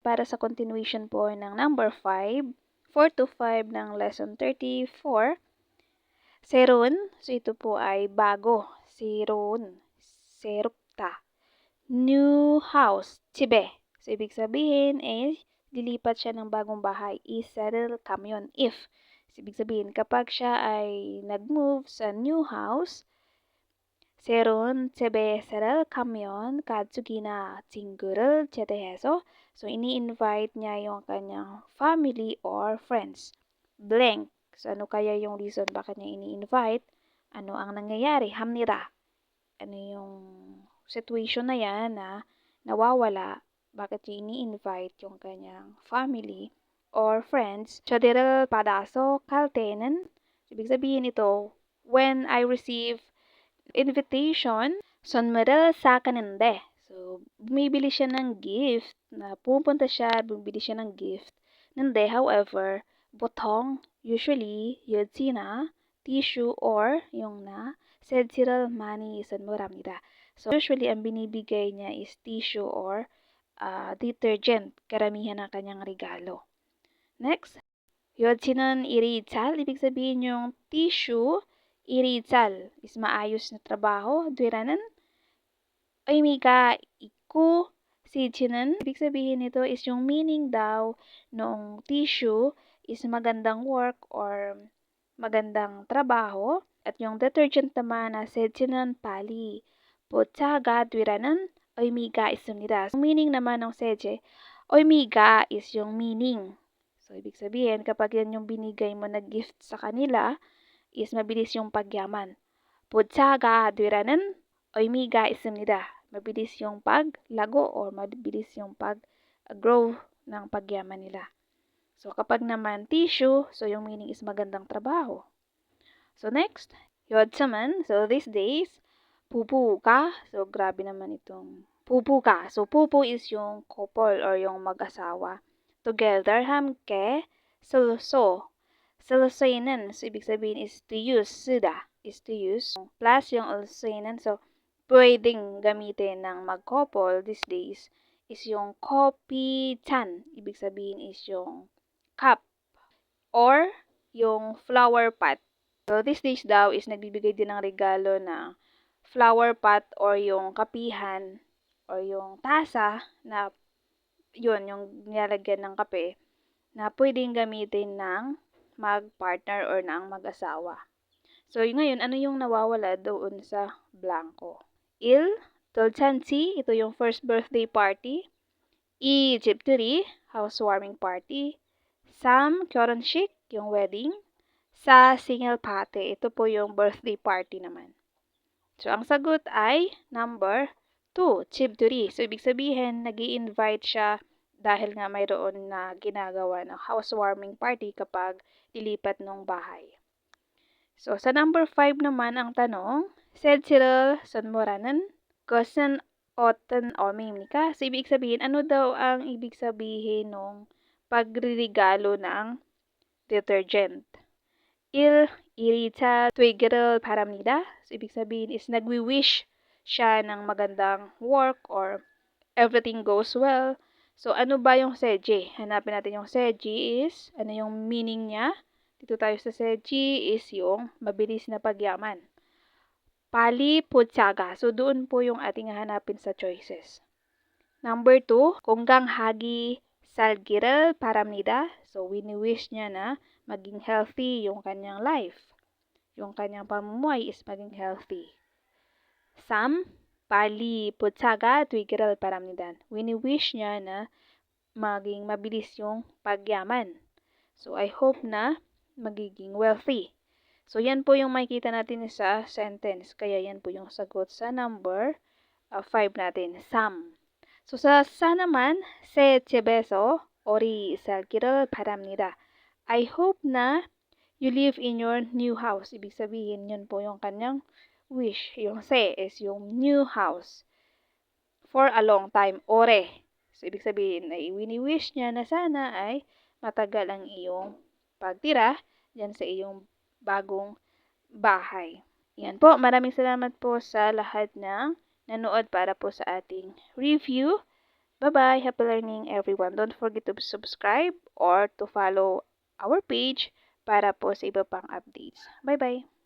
Para sa continuation po ng number 5, 4 to 5 ng lesson 34. Seron, so ito po ay bago. Seron, serupta. New house, chibe. So ibig sabihin ay lilipat siya ng bagong bahay. Isettle kamyon if. So ibig sabihin kapag siya ay nag-move sa new house, 새로운 집에 settle 가면 가족이나 친구를 초대해서 so ini-invite niya yung kanyang family or friends. Blank. So ano kaya yung reason bakit niya ini-invite? Ano ang nangyayari? 합니다. Ano yung situation na yan na nawawala? Bakit niya ini-invite yung kanyang family or friends? 초대를 받아서 갈 때는 ibig sabihin ito, when I receive invitation, 선물을 사가는데. So, bumibili siya ng gift na pupunta siya, bumibili siya ng gift. Nande, however, 보통, usually, 여지나, tissue, or yung na, 세제를 많이 선물합니다. So, usually, ang binibigay niya is tissue or detergent, karamihan ng kanyang regalo. Next, 여지는 일이 잘, ibig sabihin yung tissue, 일이 잘 is maayos na trabaho. Dweranan, 의미가 있고, 시지는, ibig sabihin nito is yung meaning daw noong tissue is magandang work or magandang trabaho. At yung detergent naman na 세제는 빨리 포차가 되라는 의미가 있습니다. Yung meaning naman ng 세제, 의미가 is yung meaning. So, ibig sabihin, kapag yan yung binigay mo na gift sa kanila, is mabilis yung pagyaman. 포차가 되라는 의미가 있습니다. Mabilis yung paglago or mabilis yung pag-grow ng pagyaman nila. So, kapag naman tissue, so yung meaning is magandang trabaho. So, next, 요즘은, so these days, 부부가, so grabe naman itong 부부가. So, 부부 is yung couple or yung mag-asawa. Together, 함께, 서로, 서로서이는, so ibig sabihin is to use, 쓰다 is to use, plus yung 서로서이는, so pwedeng gamitin ng mag-couple these days is yung coffee chan, ibig sabihin is yung cup or yung flower pot. So these days daw is nagbibigay din ng regalo na flower pot or yung kapihan or yung tasa na yun, yung nilalagyan ng kape na pwedeng gamitin ng mag-partner or ng mag-asawa. So, ngayon, ano yung nawawala doon sa blanco? Il, dolçansi, ito yung first birthday party. I, 집들이, housewarming party. Sam, 결혼식, yung wedding. Sa, single party, ito po yung birthday party naman. So, ang sagot ay number 2, 집들이. So, ibig sabihin, nag-i-invite siya dahil nga mayroon na ginagawa ng housewarming party kapag lilipat ng bahay. So, sa number 5 naman ang tanong, 세제를 선물하는 것은 어떤 의미입니까? So, ibig sabihin, ano daw ang ibig sabihin ng pagririgalo ng detergent? 일이 잘 되기를 바랍니다. So, ibig sabihin is nagwi-wish siya ng magandang work or everything goes well. So, ano ba yung seji? Hanapin natin yung seji is, ano yung meaning niya? Dito tayo sa seji is yung mabilis na pagyaman. Pali putsaga. So, doon po yung ating hanapin sa choices. Number 2, 건강하기 살기를 바랍니다. So, wini-wish niya na maging healthy yung kanyang life. Yung kanyang pamumuhay is maging healthy. 3, 빨리 부자가 되기를 바랍니다. Wini-wish niya na maging mabilis yung pagyaman. So, I hope na magiging wealthy. So, yan po yung makikita natin sa sentence. Kaya yan po yung sagot sa number 5 natin, Sam. So, sa naman, 새 집에서 오래 살기를 바랍니다. I hope na you live in your new house. Ibig sabihin, yun po yung kanyang wish. Yung se is yung new house for a long time. Ore. So, ibig sabihin ay wini-wish niya na sana ay matagal ang iyong pagtira dyan sa iyong bagong bahay. Yan po. Maraming salamat po sa lahat ng nanood para po sa ating review. Bye-bye. Happy learning, everyone. Don't forget to subscribe or to follow our page para po sa iba pang updates. Bye-bye.